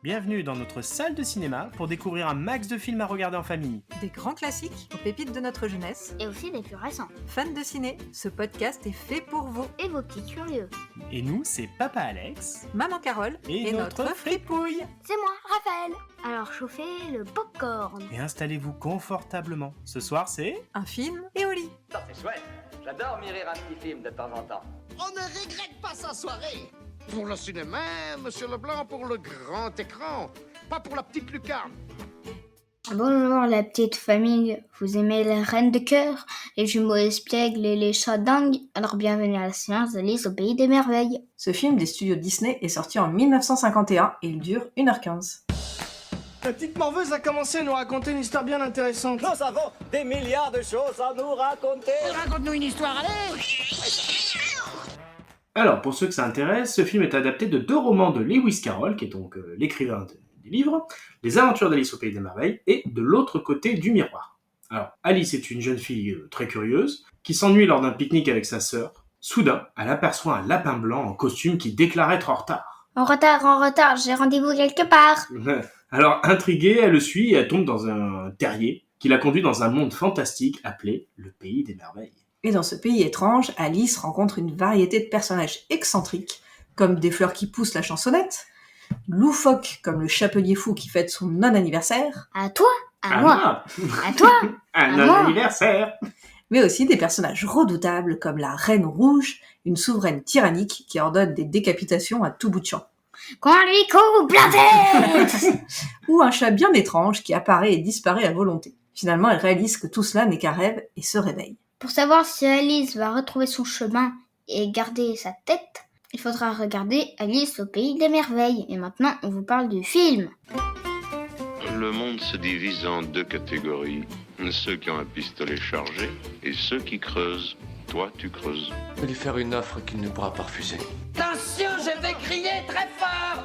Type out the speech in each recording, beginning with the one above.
Bienvenue dans notre salle de cinéma pour découvrir un max de films à regarder en famille. Des grands classiques aux pépites de notre jeunesse. Et aussi des plus récents. Fans de ciné, ce podcast est fait pour vous. Et vos petits curieux. Et nous, c'est Papa Alex Maman Carole et notre fripouille. C'est moi, Raphaël. Alors chauffez le popcorn. Et installez-vous confortablement. Ce soir, c'est... un film et au lit. Ça c'est chouette. J'adore mirer un petit film de temps en temps. On ne regrette pas sa soirée. Pour le cinéma, Monsieur Leblanc, pour le grand écran, pas pour la petite lucarne. Bonjour la petite famille, vous aimez les reines de cœur, les jumeaux espiègles et les chats dingues? Alors bienvenue à la séance d'Alice au pays des merveilles. Ce film des studios Disney est sorti en 1951 et il dure 1h15. La petite morveuse a commencé à nous raconter une histoire bien intéressante. Nous avons des milliards de choses à nous raconter. Raconte-nous une histoire, allez. Alors, pour ceux que ça intéresse, ce film est adapté de 2 romans de Lewis Carroll, qui est donc l'écrivain des livres, Les Aventures d'Alice au Pays des Merveilles, et De l'autre côté du miroir. Alors, Alice est une jeune fille très curieuse, qui s'ennuie lors d'un pique-nique avec sa sœur. Soudain, elle aperçoit un lapin blanc en costume qui déclare être en retard. En retard, j'ai rendez-vous quelque part. Alors, intriguée, elle le suit et elle tombe dans un terrier qui la conduit dans un monde fantastique appelé le Pays des Merveilles. Et dans ce pays étrange, Alice rencontre une variété de personnages excentriques, comme des fleurs qui poussent la chansonnette, loufoques comme le chapelier fou qui fête son non-anniversaire, À toi, à moi, à toi. Un moi. anniversaire. mais aussi des personnages redoutables comme la Reine Rouge, une souveraine tyrannique qui ordonne des décapitations à tout bout de champ. Qu'on lui coupe la tête. Ou un chat bien étrange qui apparaît et disparaît à volonté. Finalement, elle réalise que tout cela n'est qu'un rêve et se réveille. Pour savoir si Alice va retrouver son chemin et garder sa tête, il faudra regarder Alice au pays des merveilles. Et maintenant, on vous parle du film. Le monde se divise en 2 catégories. Ceux qui ont un pistolet chargé et ceux qui creusent. Toi, tu creuses. Je vais lui faire une offre qu'il ne pourra pas refuser. Attention, je vais crier très fort.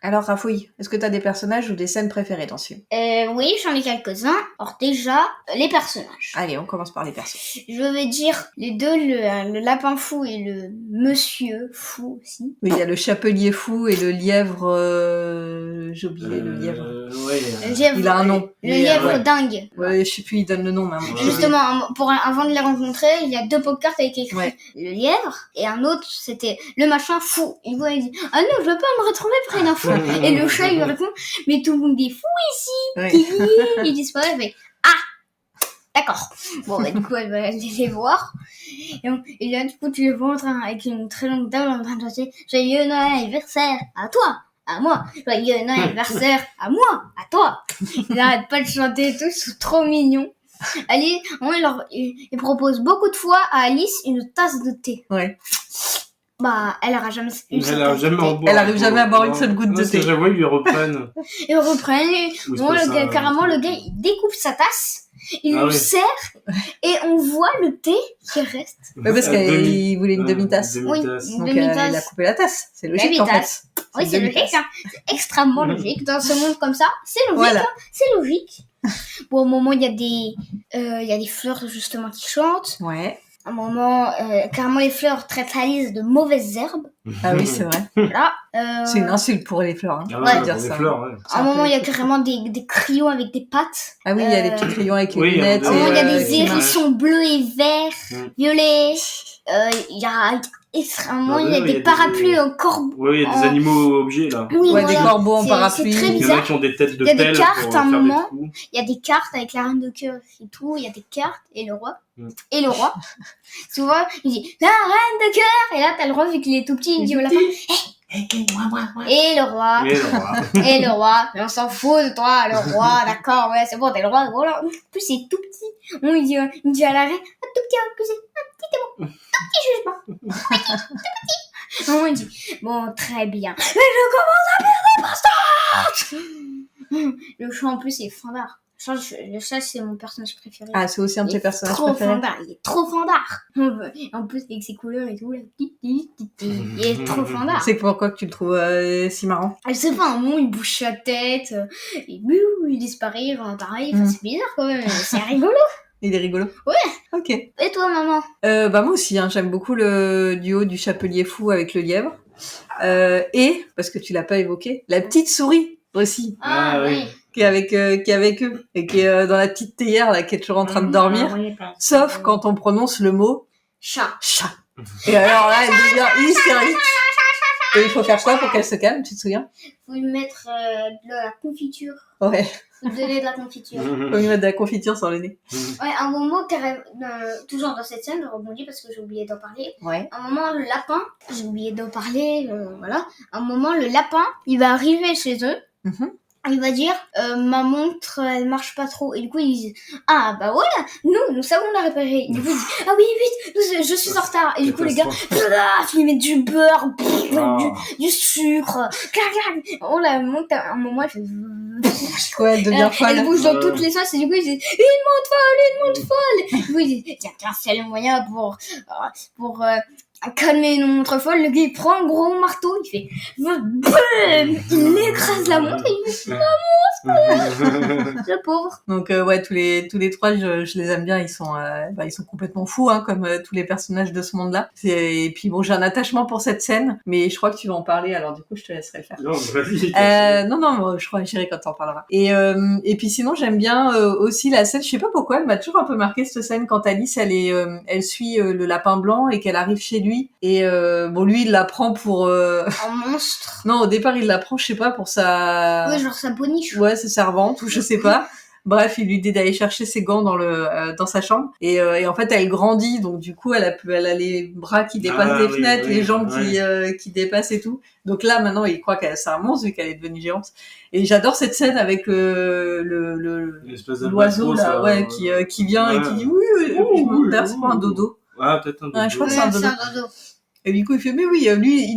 Alors Rafouille, est-ce que t'as des personnages ou des scènes préférées dans ce film? Oui, j'en ai quelques-uns. Alors déjà, les personnages. Allez, on commence par les persos. Je vais dire les deux, le lapin fou et le monsieur fou aussi. Oui, il y a le chapelier fou et le lièvre... J'ai oublié le lièvre. Le lièvre, Il a un nom. Le mais, lièvre ouais. dingue. Ouais, je sais plus, il donne le nom, mais Justement, avant de les rencontrer, il y a 2 pots de cartes avec écrit Ouais. le lièvre et un autre, c'était le machin fou. Il voit, il dit « Ah non, je veux pas me retrouver près d'un fou !» Et le chat, il lui répond « Mais tout le monde est fou ici !» Ouais. Kiki, il disparaît, il fait « Ah, d'accord !» Bon, bah, du coup, elle va aller les voir. Et là, du coup, tu les vois en train, avec une très longue table en train de chanter « Joyeux Noël anniversaire à toi !» À moi, joyeux Noël anniversaire, à moi, à toi. Ils n'arrêtent pas de chanter et tout, ils sont trop mignons. Alice, il propose beaucoup de fois à Alice une tasse de thé. Ouais. Bah, elle aura jamais eu cette Elle tasse de thé. Elle arrive jamais à boire une seule goutte de thé. J'avoue, ils lui reprennent. Et on reprend, et Oui, c'est bon, pas le ça, gars, ouais. carrément, le gars, il découpe sa tasse, il Ah lui oui. sert, et on voit le thé qui reste. Ouais, parce qu'il voulait une demi-tasse. Oui, Demi-tasse. une Donc demi-tasse. il a coupé la tasse. C'est logique en fait. Demi-tasse. Oui, c'est une logique, demi-tasse. hein. C'est extrêmement logique. Dans ce monde comme ça, c'est logique, Voilà. hein. C'est logique. Bon, au moment, il y a des fleurs, justement, qui chantent. Ouais. À un moment, carrément, les fleurs traitent Alice de mauvaises herbes. Ah oui, c'est vrai. Là, C'est une insulte pour les fleurs. Hein. Ah On ouais, peut pour dire les ça. fleurs, ouais. à un moment, il y a carrément des crayons avec des pattes. Ah oui, il y a les petits crayons avec les Oui, lunettes. À un moment, il y a Ouais, des c'est hérissons bleus et verts, violets. Il y a extrêmement, il y a des parapluies encore. Oui, il y a des animaux objets, là. Oui, Ouais, voilà. des corbeaux en C'est parapluie. très Il y en a bizarre. qui ont des têtes de Il y a des pelle cartes, pour à un faire moment. des coups. Il y a des cartes avec la reine de cœur et tout. Il y a des cartes et le roi. Mm. Et le roi. Souvent, il dit la reine de cœur. Et là, t'as le roi vu qu'il est tout petit. Il dit au lapin. Et le roi. Et le roi. Et le roi. Mais on s'en fout de toi, le roi. D'accord, ouais, c'est bon, t'es le roi. Voilà. En plus, c'est tout petit. Bon, il dit à la reine, un tout petit accusé. Un petit témoin. Un petit jugement. Tout petit. Non, il dit, bon, très bien. Mais je commence à perdre des bastards. Le chat, en plus, est fandard. Le chat, c'est mon personnage préféré. Ah, c'est aussi un de tes personnages trop préférés. fandard, il est trop fandard. En plus, avec ses couleurs et tout, là. Il est trop fandard. C'est pourquoi que tu le trouves si marrant. Je sais pas, un moment, il bouge sa tête, et bouh, il disparaît, il réapparaît. Enfin, c'est bizarre quand même, c'est rigolo. Il est rigolo. Ouais. Ok. Et toi, maman? Bah moi aussi, hein, j'aime beaucoup le duo du chapelier fou avec le lièvre. Et, parce que tu l'as pas évoqué, la petite souris aussi, Ah, Ah, oui. oui. qui est avec eux, et qui est dans la petite théière, là, qui est toujours en train de dormir. Ah, oui, Sauf quand on prononce le mot Chat. chat. Et alors là, elle devient hystérique. Et il faut faire quoi pour qu'elle se calme, tu te souviens? Faut lui mettre de la confiture. Ouais, Faut lui donner de la confiture. faut lui mettre de la confiture sur le nez. Ouais, un moment, toujours dans cette scène, je rebondis parce que j'ai oublié d'en parler. Ouais. Un moment, le lapin, j'ai oublié d'en parler, voilà. Un moment, le lapin, il va arriver chez eux. Mhm. Il va dire, ma montre, elle marche pas trop. Et du coup, ils disent, ah, bah voilà, nous savons la réparer. Et du coup, ils disent, ah oui, vite, je suis en retard. Et du coup, les gars, ils lui mettent du beurre, du sucre, on la monte à un moment, elle fait, Ouais, elle devient folle. elle bouge dans toutes les sauces, et du coup, ils disent, une montre folle. Et du coup, ils disent, tiens, c'est le moyen pour calmer une montre folle. Le gars, il prend un gros marteau, il fait, BAM, il écrase la montre, et il fait, le pauvre. Donc ouais, tous les trois, je les aime bien. Ils sont complètement fous, hein, comme tous les personnages de ce monde-là. Et puis bon, j'ai un attachement pour cette scène, mais je crois que tu vas en parler. Alors du coup, je te laisserai le faire. Non, vas-y. Non, je crois que j'irai quand t'en parleras. Et puis sinon, j'aime bien aussi la scène. Je sais pas pourquoi, elle m'a toujours un peu marqué cette scène quand Alice, elle suit le lapin blanc et qu'elle arrive chez lui. Et bon, lui, il la prend pour. Un monstre. Non, au départ, il la prend, je sais pas, pour sa. Ouais, genre sa boniche. Ouais, sa servante ou je sais pas. Bref, il lui dit d'aller chercher ses gants dans sa chambre. Et en fait, elle grandit, donc du coup, elle a les bras qui dépassent des fenêtres, les jambes qui dépassent et tout. Donc là, maintenant, il croit qu'elle c'est un monstre vu qu'elle est devenue géante. Et j'adore cette scène avec l'oiseau là, ouais, qui vient et qui dit oui, je me d'ailleurs, c'est pas un dodo. Ah, peut-être un dodo. Ouais, je crois que c'est un dodo. un dodo. Et du coup, il fait, mais oui,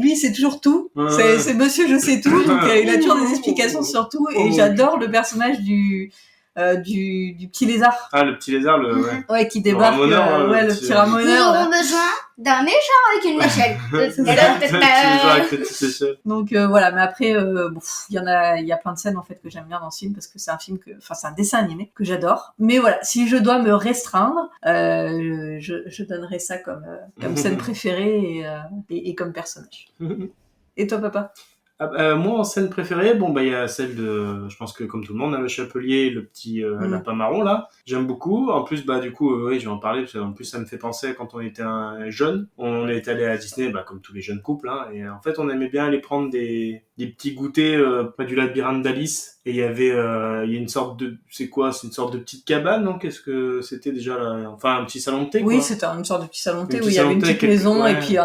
lui, c'est toujours tout. Ouais. C'est monsieur, je sais tout. Donc, il a toujours des explications sur tout. Et j'adore le personnage du petit lézard. Ah, le petit lézard, ouais. Ouais, qui débarque. ramoneur, le petit ramoneur. Nous aurons besoin d'un méchant avec une échelle. C'est ça, le petit lézard avec la petite échelle. Donc voilà, mais après, il y a plein de scènes en fait que j'aime bien dans ce film parce que c'est un film c'est un dessin animé que j'adore. Mais voilà, si je dois me restreindre, je donnerais ça comme scène préférée et comme personnage. Et toi, papa? Moi, en scène préférée, il y a celle de, je pense que comme tout le monde, le chapelier et le petit lapin marron, là. J'aime beaucoup. En plus, du coup, oui, je vais en parler, parce qu'en plus, ça me fait penser quand on était jeune. On est allé à Disney, comme tous les jeunes couples, hein. Et en fait, on aimait bien aller prendre des petits goûters près du labyrinthe d'Alice. Et il y avait, il y a une sorte de, c'est quoi? C'est une sorte de petite cabane, non? Qu'est-ce que c'était déjà là? Enfin, un petit salon de thé, quoi. Oui, c'était une sorte de petit salon de thé Un où petit il y avait une salon de thé petite maison ouais. et puis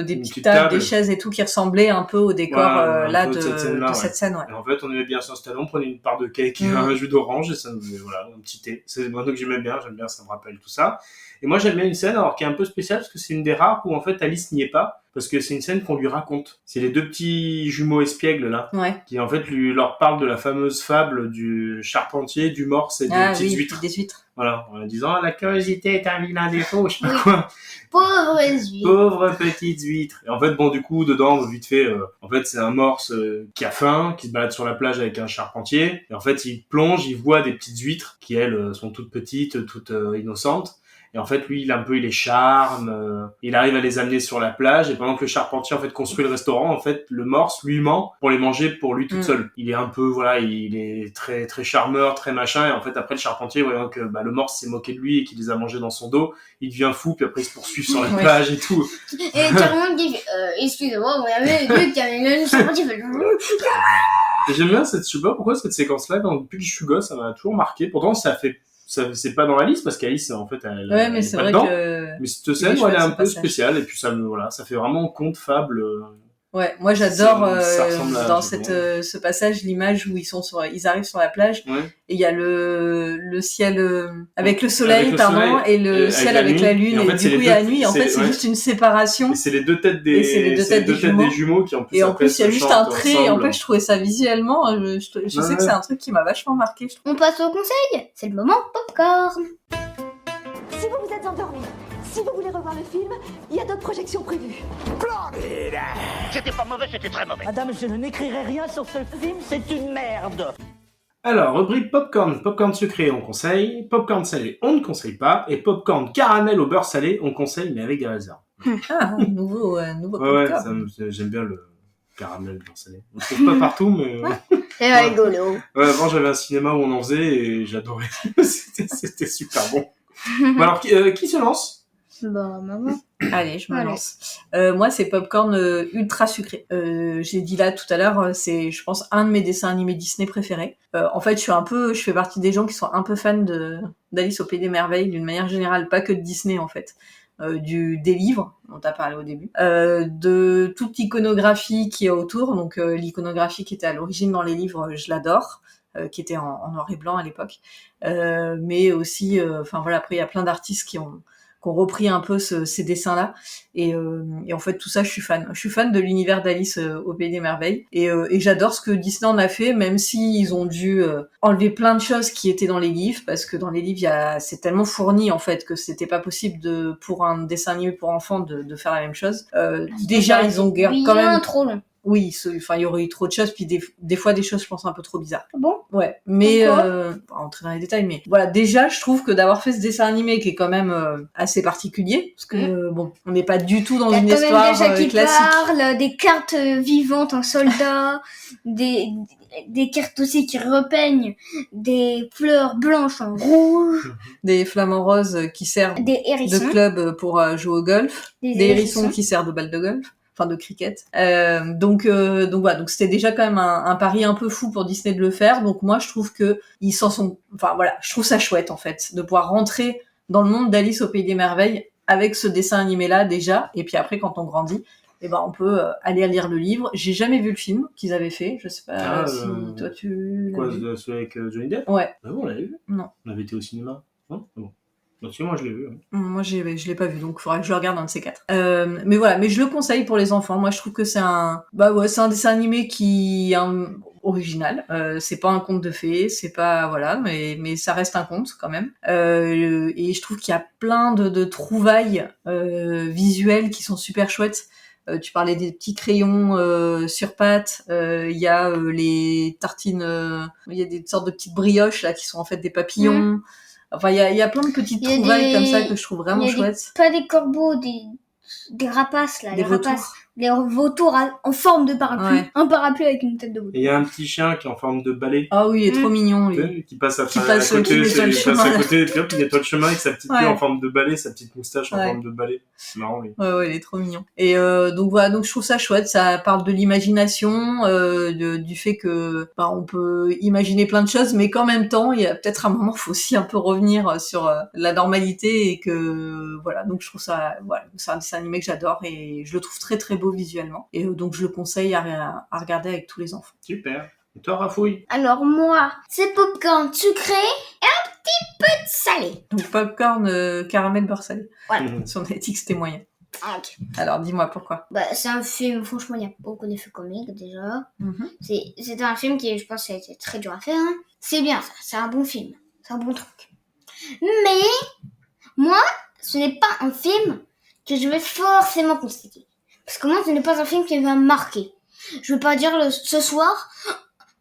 des petites petite tables, table. des chaises et tout qui ressemblaient un peu au décor Voilà, là un peu de cette scène, ouais. Et en fait, on aimait bien s'installer, on prenait une part de cake, un jus d'orange, et ça nous faisait, voilà, un petit thé. C'est moi que j'aime bien, ça me rappelle tout ça. Et moi, j'aime bien une scène, alors qui est un peu spéciale, parce que c'est une des rares où, en fait, Alice n'y est pas, parce que c'est une scène qu'on lui raconte. C'est les deux petits jumeaux espiègles, là, Ouais. qui, en fait, leur parlent de la fameuse fable du charpentier, du morse et des petites huîtres. Des huîtres. Voilà, en disant, la curiosité est un vilain défaut, je sais pas quoi. Pauvres huîtres. Pauvres petites huîtres. Et en fait, du coup, dedans, vite fait, en fait, c'est un morse qui a faim, qui se balade sur la plage avec un charpentier. Et en fait, il plonge, il voit des petites huîtres qui, elles, sont toutes petites, toutes innocentes. Et en fait, lui, il les charme, il arrive à les amener sur la plage, et pendant que le charpentier, en fait, construit le restaurant, en fait, le morse lui ment pour les manger pour lui tout seul. Il est un peu, voilà, il est très, très charmeur, très machin, et en fait, après, le charpentier, voyant que, le morse s'est moqué de lui et qu'il les a mangés dans son dos, il devient fou, puis après, il se poursuit sur la plage et tout. Et carrément, il dit, excusez-moi, vous avez vu qu'il y avait le charpentier. Et j'aime bien je sais pas pourquoi cette séquence-là, depuis que je suis gosse, ça m'a toujours marqué. Pourtant, c'est pas dans la liste parce qu'Alice, en fait, ouais, mais c'est vrai dedans. que. Mais cette scène, elle est un peu spéciale et puis ça fait vraiment conte fable. Ouais, moi j'adore dans ce passage l'image où ils arrivent sur la plage et il y a le ciel avec le soleil, et le ciel avec la lune, et du coup il y a la nuit. En fait, c'est juste une séparation. Et c'est les deux têtes des jumeaux qui en plus. Et en plus, il y a juste un trait. Et en fait, je trouvais ça visuellement. Je sais que c'est un truc qui m'a vachement marqué. On passe au conseil. C'est le moment popcorn. Si vous êtes endormi, si vous voulez revoir le film, il y a d'autres projections prévues. C'était pas mauvais, c'était très mauvais. Madame, je n'écrirai rien sur ce film, c'est une merde. Alors, rubrique popcorn. Popcorn sucré, on conseille. Popcorn salé, on ne conseille pas. Et popcorn caramel au beurre salé, on conseille, mais avec des réserves. Ah, nouveau Ouais, popcorn. j'aime bien le caramel beurre salé. On le trouve pas partout, mais... C'est rigolo. Ouais, avant, j'avais un cinéma où on en faisait et j'adorais. C'était super bon. Bon, alors, qui se lance? Bah, maman. Allez, je me Allez. lance. Moi, c'est popcorn ultra sucré. J'ai dit là tout à l'heure, c'est, je pense, un de mes dessins animés Disney préférés. En fait, je fais partie des gens qui sont un peu fans d'Alice au Pays des Merveilles, d'une manière générale, pas que de Disney en fait. Des livres dont tu as parlé au début, de toute l'iconographie qui est autour. Donc l'iconographie qui était à l'origine dans les livres, je l'adore, qui était en noir et blanc à l'époque. Mais aussi, enfin voilà, après il y a plein d'artistes qui ont repris un peu ces dessins-là. Et en fait, tout ça, je suis fan. Je suis fan de l'univers d'Alice au Pays des Merveilles. Et j'adore ce que Disney en a fait, même si ils ont dû enlever plein de choses qui étaient dans les livres, parce que dans les livres, c'est tellement fourni, en fait, que c'était pas possible pour un dessin animé pour enfants de faire la même chose. Déjà, ils ont quand même... trop long. Oui, enfin, il y aurait eu trop de choses, puis des fois des choses, je pense, un peu trop bizarres. Ah bon? Ouais, mais Pourquoi pas rentrer dans les détails, mais voilà, déjà, je trouve que d'avoir fait ce dessin animé qui est quand même assez particulier, parce que bon, on n'est pas du tout dans une histoire déjà qui classique. parle, des cartes vivantes en soldats, des cartes aussi qui repeignent des fleurs blanches en rouge, Des flamants roses qui servent des hérissons, de club pour jouer au golf, des hérissons qui servent de balle de golf. Enfin de cricket. Donc voilà, donc c'était déjà quand même un pari un peu fou pour Disney de le faire. Donc moi je trouve que ils s'en sont, enfin voilà, je trouve ça chouette en fait de pouvoir rentrer dans le monde d'Alice au Pays des Merveilles avec ce dessin animé là déjà. Et puis après quand on grandit, eh ben on peut aller lire le livre. J'ai jamais vu le film qu'ils avaient fait. Je sais pas si toi tu. Quoi, celui avec Johnny Depp? Ouais. Ah bon, on l'avait vu? Non. On avait été au cinéma. Non? Ah bon. Donc, si, moi je l'ai vu. Hein. Moi je l'ai pas vu, donc il faudra que je le regarde un de ces quatre. Mais voilà, mais je le conseille pour les enfants. Moi je trouve que c'est un dessin animé qui est original. C'est pas un conte de fées, c'est pas voilà, mais ça reste un conte quand même. Et je trouve qu'il y a plein de trouvailles visuelles qui sont super chouettes. Tu parlais des petits crayons sur pâte. Il y a les tartines. Il y a des sortes de petites brioches là qui sont en fait des papillons. Enfin, il y a plein de petites trouvailles comme ça que je trouve vraiment chouettes. Pas des corbeaux, des rapaces là, des vautours. Rapaces. Les vautours en forme de parapluie. Ouais. Un parapluie avec une tête de vautour. Et il y a un petit chien qui est en forme de balai. Ah oui, il est trop mignon, lui. Qui passe à côté, il nettoie le chemin avec sa petite queue en forme de balai, sa petite moustache en forme de balai. C'est marrant, lui. Ouais, il est trop mignon. Et donc voilà, donc je trouve ça chouette. Ça parle de l'imagination, du fait que on peut imaginer plein de choses, mais qu'en même temps, il y a peut-être un moment, faut aussi un peu revenir sur la normalité et que voilà. Donc je trouve ça, voilà, c'est un dessin animé que j'adore et je le trouve très très beau visuellement. Et donc je le conseille à regarder avec tous les enfants. Super. Et toi, Rafouille? Alors moi, c'est popcorn sucré et un petit peu de salé. Donc popcorn, caramel, beurre salé. Voilà. Si on a dit que c'était moyen. Okay. Alors dis-moi pourquoi. C'est un film, franchement, il y a beaucoup d'effets comiques déjà. C'est un film qui, je pense, a été très dur à faire. Hein. C'est bien ça, c'est un bon film. C'est un bon truc. Mais, moi, ce n'est pas un film que je vais forcément constater. Parce que moi, ce n'est pas un film qui va me marquer. Je veux pas dire ce soir,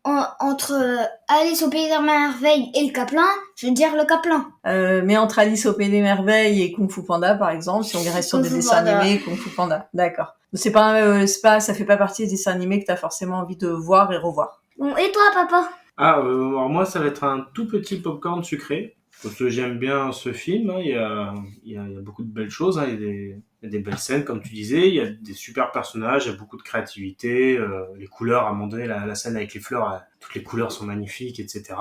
entre Alice au Pays des Merveilles et le Caplin, je vais dire le Caplin. Mais entre Alice au Pays des Merveilles et Kung Fu Panda, par exemple, si on reste sur des dessins animés, Kung Fu Panda. D'accord. C'est pas, ça fait pas partie des dessins animés que t'as forcément envie de voir et revoir. Bon, et toi, papa? Alors moi, ça va être un tout petit popcorn sucré. Parce que j'aime bien ce film, hein. Il y a beaucoup de belles choses, hein. Il y a des belles scènes, comme tu disais, il y a des super personnages, il y a beaucoup de créativité, les couleurs, à un moment donné, la scène avec les fleurs, toutes les couleurs sont magnifiques, etc.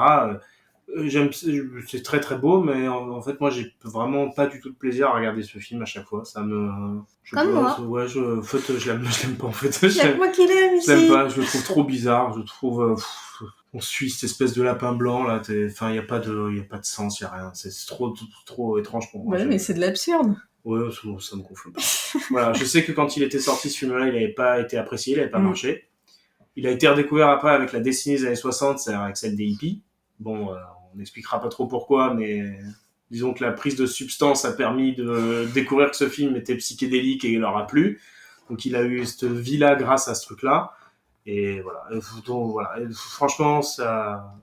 C'est très très beau, mais en fait, moi, j'ai vraiment pas du tout de plaisir à regarder ce film à chaque fois. Ça me... Comme moi. Ouais, en fait, je l'aime pas, en fait. Il y a que moi qui l'aime ici. Je l'aime pas, je le trouve trop bizarre, je trouve... on suit cette espèce de lapin blanc là, enfin il y a pas de sens, il y a rien, c'est trop étrange pour moi. Ouais, mais c'est de l'absurde. Ouais, ça me gonfle pas. Voilà, je sais que quand il était sorti ce film-là, il avait pas été apprécié, il avait pas marché. Il a été redécouvert après avec la décennie des années 60, c'est avec celle des hippies. Bon, on n'expliquera pas trop pourquoi, mais disons que la prise de substance a permis de découvrir que ce film était psychédélique et il leur a plu. Donc il a eu cette vie-là grâce à ce truc-là. Et voilà. Donc, voilà. Et franchement, ça,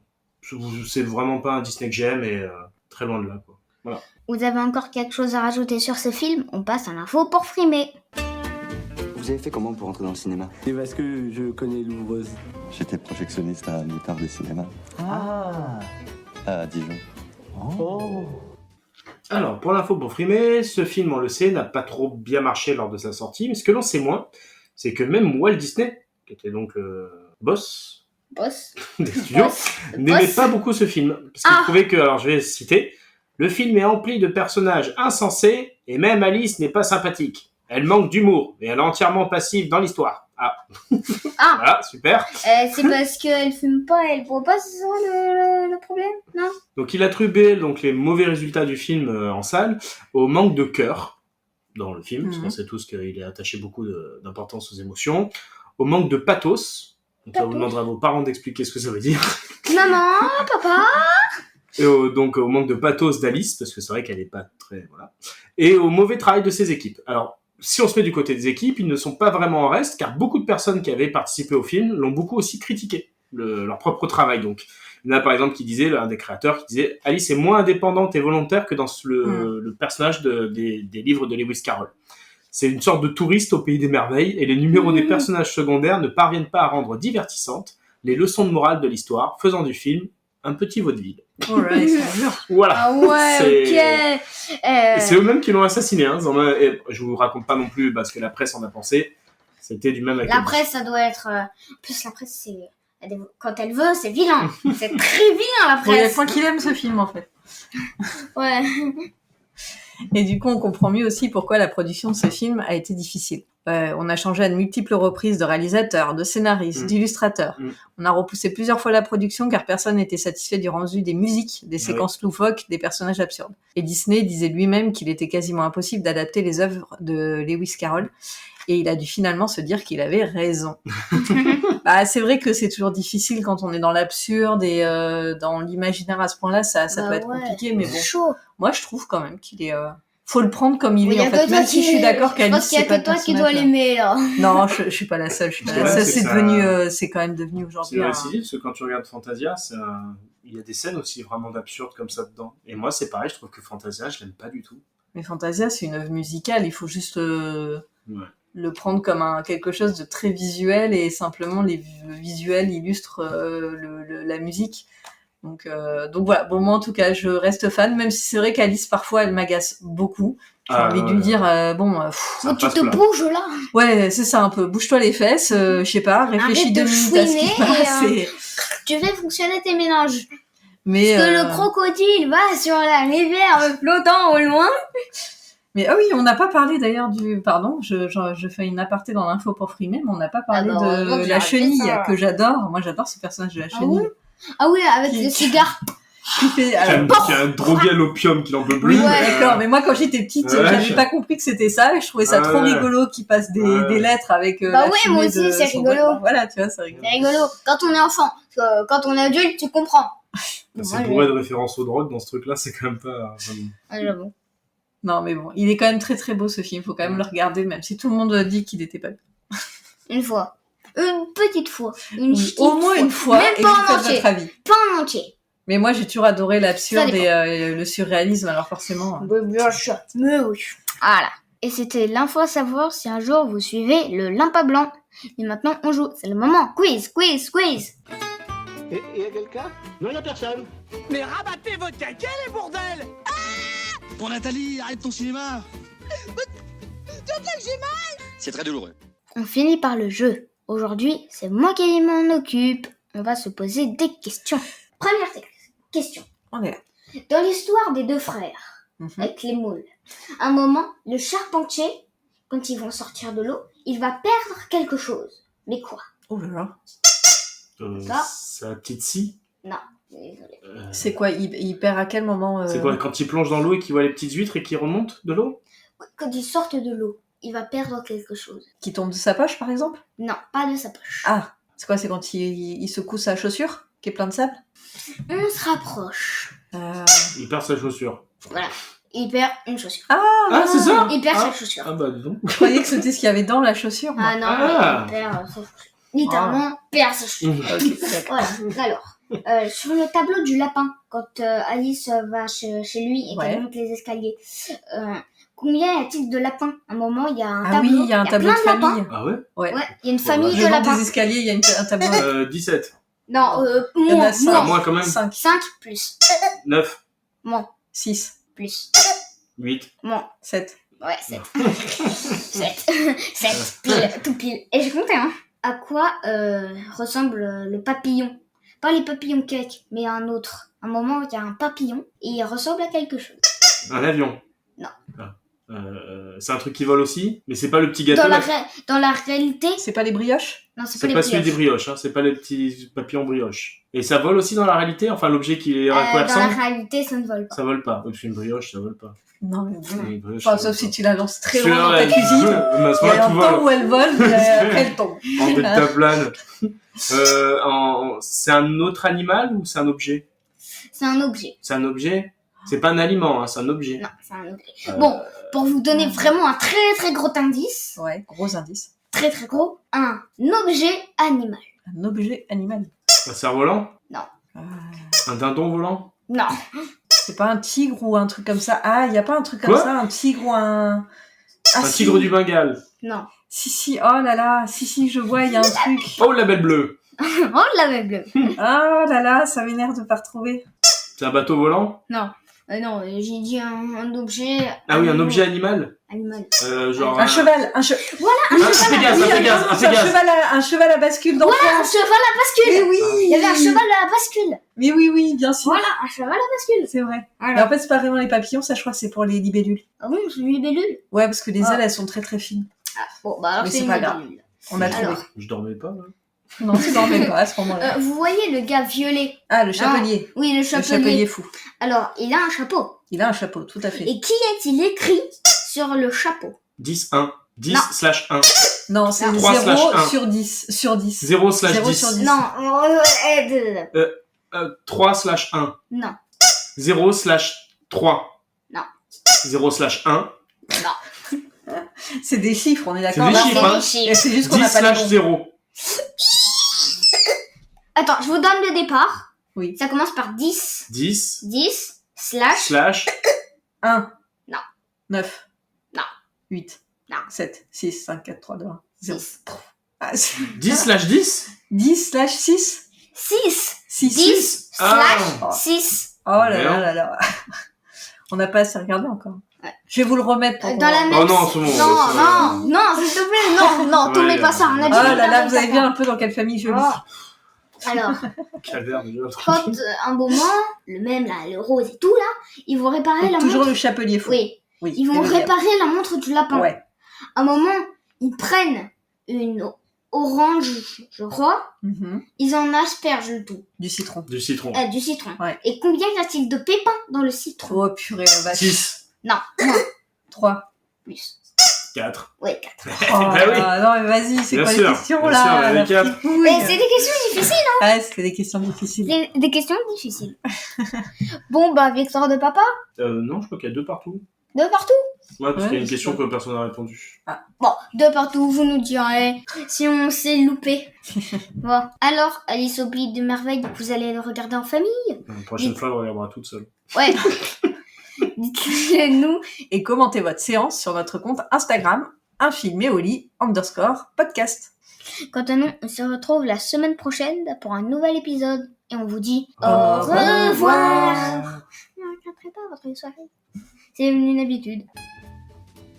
c'est vraiment pas un Disney que j'aime et très loin de là, quoi. Voilà. Vous avez encore quelque chose à rajouter sur ce film? On passe à l'info pour frimer. Vous avez fait comment pour entrer dans le cinéma? Et parce que je connais l'ouvreuse. J'étais projectionniste à Motard de cinéma. À Dijon. Alors, pour l'info pour frimer, ce film, on le sait, n'a pas trop bien marché lors de sa sortie, mais ce que l'on sait moins, c'est que même Walt Disney, qui était donc boss des studios, n'aimait pas beaucoup ce film. Parce qu'il trouvait que, alors je vais citer, le film est empli de personnages insensés, et même Alice n'est pas sympathique. Elle manque d'humour, et elle est entièrement passive dans l'histoire. Voilà, super. C'est parce qu'elle fume pas, elle boit pas, c'est ça le problème, non? Donc il attribuait donc les mauvais résultats du film en salle au manque de cœur dans le film, parce qu'on sait tous qu'il est attaché beaucoup d'importance aux émotions, au manque de pathos. Donc ça vous demandera à vos parents d'expliquer ce que ça veut dire. Maman, papa. Et donc au manque de pathos d'Alice, parce que c'est vrai qu'elle est pas très... Voilà. Et au mauvais travail de ses équipes. Alors, si on se met du côté des équipes, ils ne sont pas vraiment en reste, car beaucoup de personnes qui avaient participé au film l'ont beaucoup aussi critiqué, leur propre travail. Donc, il y en a par exemple qui disait, l'un des créateurs qui disait « Alice est moins indépendante et volontaire que dans le personnage des livres de Lewis Carroll. C'est une sorte de touriste au pays des merveilles, et les numéros des personnages secondaires ne parviennent pas à rendre divertissantes les leçons de morale de l'histoire, faisant du film un petit vaudeville. » Voilà. Ah ouais, ok. Et c'est eux-mêmes qui l'ont assassiné. Hein. Et je vous raconte pas non plus parce que la presse en a pensé. C'était du même avec la presse, ça doit être... En plus, la presse, c'est... Quand elle veut, c'est vilain. C'est très vilain, la presse. Bon, il y a le point qu'il aime ce film, en fait. Ouais. Et du coup, on comprend mieux aussi pourquoi la production de ce film a été difficile. On a changé à de multiples reprises de réalisateur, de scénariste, d'illustrateur. On a repoussé plusieurs fois la production car personne n'était satisfait du rendu des musiques, des séquences loufoques, des personnages absurdes. Et Disney disait lui-même qu'il était quasiment impossible d'adapter les œuvres de Lewis Carroll. Et il a dû finalement se dire qu'il avait raison. C'est vrai que c'est toujours difficile quand on est dans l'absurde et dans l'imaginaire à ce point-là, ça peut être compliqué. Mais bon, chaud. Moi je trouve quand même qu'il est... faut le prendre comme il est, en fait, même si je suis d'accord qu'Alice, c'est pas je pense qu'il y a que toi qui dois l'aimer, là. Non, je suis pas la seule, c'est devenu, c'est quand même devenu aujourd'hui. C'est récidive, parce que quand tu regardes Fantasia, il y a des scènes aussi vraiment d'absurde comme ça dedans. Et moi, c'est pareil, je trouve que Fantasia, je l'aime pas du tout. Mais Fantasia, c'est une œuvre musicale, il faut juste le prendre comme quelque chose de très visuel, et simplement les visuels illustrent la musique. Donc voilà. Bon, moi en tout cas, je reste fan, même si c'est vrai qu'Alice parfois elle m'agace beaucoup. J'ai envie de lui dire faut que tu te bouges là. Ouais, c'est ça un peu. Bouge-toi les fesses, je sais pas, réfléchis 2 minutes à ce qui passe. Tu fais fonctionner tes ménages. Mais parce que le crocodile va sur la rivière flottant au loin. Mais oui, on n'a pas parlé d'ailleurs du... Pardon, je fais une aparté dans l'info pour frimer, mais on n'a pas parlé de la chenille, que j'adore. Moi, j'adore ce personnage de la chenille. Ah oui, avec le cigare. Qui a un drogué à l'opium qui n'en peut plus. Oui, d'accord, mais moi quand j'étais petite, j'avais pas compris que c'était ça, et je trouvais ça trop rigolo qu'ils passent des lettres avec moi aussi, c'est rigolo. Voilà, tu vois, c'est rigolo. C'est rigolo. Quand on est enfant, quand on est adulte, tu comprends. C'est bourré de références aux drogues dans ce truc-là, c'est quand même pas... j'avoue. Non, mais bon, il est quand même très très beau ce film, faut quand même le regarder, même si tout le monde dit qu'il était pas bien. Une fois. Une petite fois. Au moins une fois, même et pas vous en faites entier. votre avis. Pas en entier. Mais moi, j'ai toujours adoré l'absurde et le surréalisme, alors forcément... Bien sûr. Mais oui. Voilà. Et c'était l'info à savoir si un jour vous suivez le Limpa Blanc. Et maintenant, on joue. C'est le moment. Quiz. Et y a quelqu'un? Non, y'a personne. Mais rabattez votre caquet, les bordels! Bon, Nathalie, arrête ton cinéma! C'est très douloureux. On finit par le jeu. Aujourd'hui, c'est moi qui m'en occupe. On va se poser des questions. Première question. On est là. Dans l'histoire des 2 frères, avec les moules, à un moment, le charpentier, quand ils vont sortir de l'eau, il va perdre quelque chose. Mais quoi? Oh là là. Sa petite scie? Non, désolé. C'est quoi, il perd à quel moment C'est quoi, quand il plonge dans l'eau et qu'il voit les petites huîtres et qu'il remonte de l'eau? Quand ils sortent de l'eau, il va perdre quelque chose. Qui tombe de sa poche, par exemple? Non, pas de sa poche. Ah, c'est quoi, c'est quand il secoue sa chaussure, qui est plein de sable? On se rapproche. Il perd sa chaussure. Voilà. Il perd une chaussure. Ah, c'est ça? Il perd sa chaussure. Ah bah dis donc. Je croyais que c'était ce qu'il y avait dans la chaussure. Moi. Ah non, il perd sa chaussure. Littéralement, perd sa chaussure. Ok, d'accord. Voilà, alors. Sur le tableau du lapin, quand Alice va chez lui et Ouais. qu'elle monte les escaliers, combien y a-t-il de lapins? À un moment, il y a un Ah tableau. oui, il y a un tableau de plein de lapins. famille. Ah ouais? Ouais. Ouais, il y a une famille Le de long lapins. des escaliers, il y a un tableau. 17. Non, Il y en a moins, cinq. Ah, moins quand même. 5, 5 plus. 9, Moins, 6, plus. 8. Moins. 7. Ouais, 7. 7. 7, pile, tout pile. Et j'ai compté, hein. À quoi ressemble le papillon? Pas les papillons cake, mais un autre. À un moment, il y a un papillon et il ressemble à quelque chose. Un avion. Non. Ah. C'est un truc qui vole aussi, mais c'est pas le petit gâteau. Dans la réalité... C'est pas les brioches? Non, c'est C'est pas pas les celui des brioches. brioches, hein. C'est pas les petits papillons brioches. Et ça vole aussi dans la réalité? Enfin, l'objet qui est à quoi il Dans la ressemble? réalité, ça ne vole pas. Ça vole pas. Parce qu'une brioche, ça vole pas. Non, mais Une brioche, enfin, ça sauf vole si pas. tu la lances très Parce que loin dans là, ta ouais, cuisine. mais à ce Il y moment-là, a tout un temps vole. où elle vole, mais après elle tombe. En delta plane. C'est un autre animal ou c'est un objet? C'est un objet. C'est un objet? C'est pas un aliment, hein, c'est un objet. Non, c'est un objet. Bon, pour vous donner vraiment un très très gros indice, Ouais, gros indice. très très gros, un objet animal. Un objet animal. Un cerf-volant? Non. Un dindon volant? Non. C'est pas un tigre ou un truc comme ça. Ah, il y a pas un truc comme Quoi ça, un tigre ou un... Ah, Un si. tigre du Bengale? Non. Si, oh là là, si, je vois, il y a un truc. Oh, la belle bleue! Oh, la belle bleue. Ah là là, ça m'énerve de pas retrouver. C'est un bateau volant? Non. Non, j'ai dit un objet... Ah oui, un objet animal? Animal. Genre Un cheval, un cheval. Voilà, un cheval. Un cheval à bascule d'enfant. Voilà, un cheval à bascule. Mais oui. Il y avait un cheval à bascule. Mais oui, bien sûr. Voilà, un cheval à bascule. C'est vrai. Voilà. Mais en fait, c'est pas vraiment les papillons, ça je crois que c'est pour les libellules. Ah bon, c'est une libellule. Ouais, parce que les Ah. ailes, elles sont très très fines. Ah, bon, bah alors Mais c'est c'est une pas grave. libellule. On a trouvé. Alors, Je dormais pas, là. Non, tu dormais pas à ce moment-là. vous voyez le gars violet? Ah, le chapelier. Oui, le Le chapelier. chapelier fou. Alors, il a un chapeau. Il a un chapeau, tout à fait. Et qui est-il écrit sur le chapeau? 10-1. 10 Non. slash 1. Non, c'est 3 slash 0 1. sur 10. Sur 10. 0 slash 0 10. sur 10. Non, 3 slash 1. non, 0 slash 3. Non. 0 slash 1. non. C'est des chiffres, on est d'accord. C'est des là chiffres, hein. Et c'est juste qu'on 10 n'a pas les slash bons. 0. Attends, je vous donne le départ. Oui. Ça commence par 10. 10 10 slash... slash 1. Non. 9. Non. 8. Non. 7, 6, 5, 4, 3, 2, 1. 0. 6. Ah, 10 slash 10 10 slash 6. 6. 6. 10 Ah. slash 6. Oh là Merde. là là là. On n'a pas assez regardé encore. Ouais. Je vais vous le remettre pour Dans la même... Oh non, c'est bon, Non, non, s'il te plaît, non, tout Ouais, met pas ça. On a Oh dit là là, vous avez vu un peu dans quelle famille je vis. Alors, Calvaire, déjà. quand un moment, le même là, le rose et tout là, ils vont réparer la Toujours montre. le chapelier fou. Oui, Oui, ils vont le diable. réparer la montre du lapin. Ouais. À un moment, ils prennent une orange, je crois, Mhm. ils en aspergent le tout. Du citron. Du citron. Du citron. Ouais. Et combien y a-t-il de pépins dans le citron? Oh purée, la vache. 6. Non, moins, 3. plus. 4. Ouais, 4. Oh Bah oui. là, non mais vas-y, c'est Bien quoi sûr, les questions bien là sûr, la les quatre. petite pouille. Mais c'est des questions difficiles, hein. Ouais, c'était des questions difficiles. Des questions difficiles. Bon, bah, victoire de papa. Non, je crois qu'il y a 2 partout. 2 partout. Ouais, parce Ouais, qu'il y a une je question sais que personne n'a répondu. Bon, 2 partout, vous nous direz si on s'est loupé. Bon, alors, Alice au pays de merveille, vous allez le regarder en famille? La prochaine fois, on regardera toute seule. Ouais. Dites-le nous. Et commentez votre séance sur notre compte Instagram, _podcast. Quant à nous, on se retrouve la semaine prochaine pour un nouvel épisode. Et on vous dit Au revoir. Ne regretterez pas votre soirée. C'est une habitude.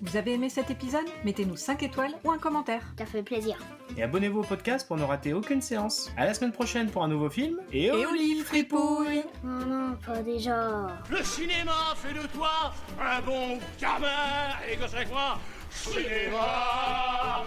Vous avez aimé cet épisode? Mettez-nous 5 étoiles ou un commentaire. Ça fait plaisir. Et abonnez-vous au podcast pour ne rater aucune séance. À la semaine prochaine pour un nouveau film. Et Olive Fripouille. Non, non, pas déjà. Le cinéma fait de toi un bon gamin. Et que c'est quoi? Cinéma.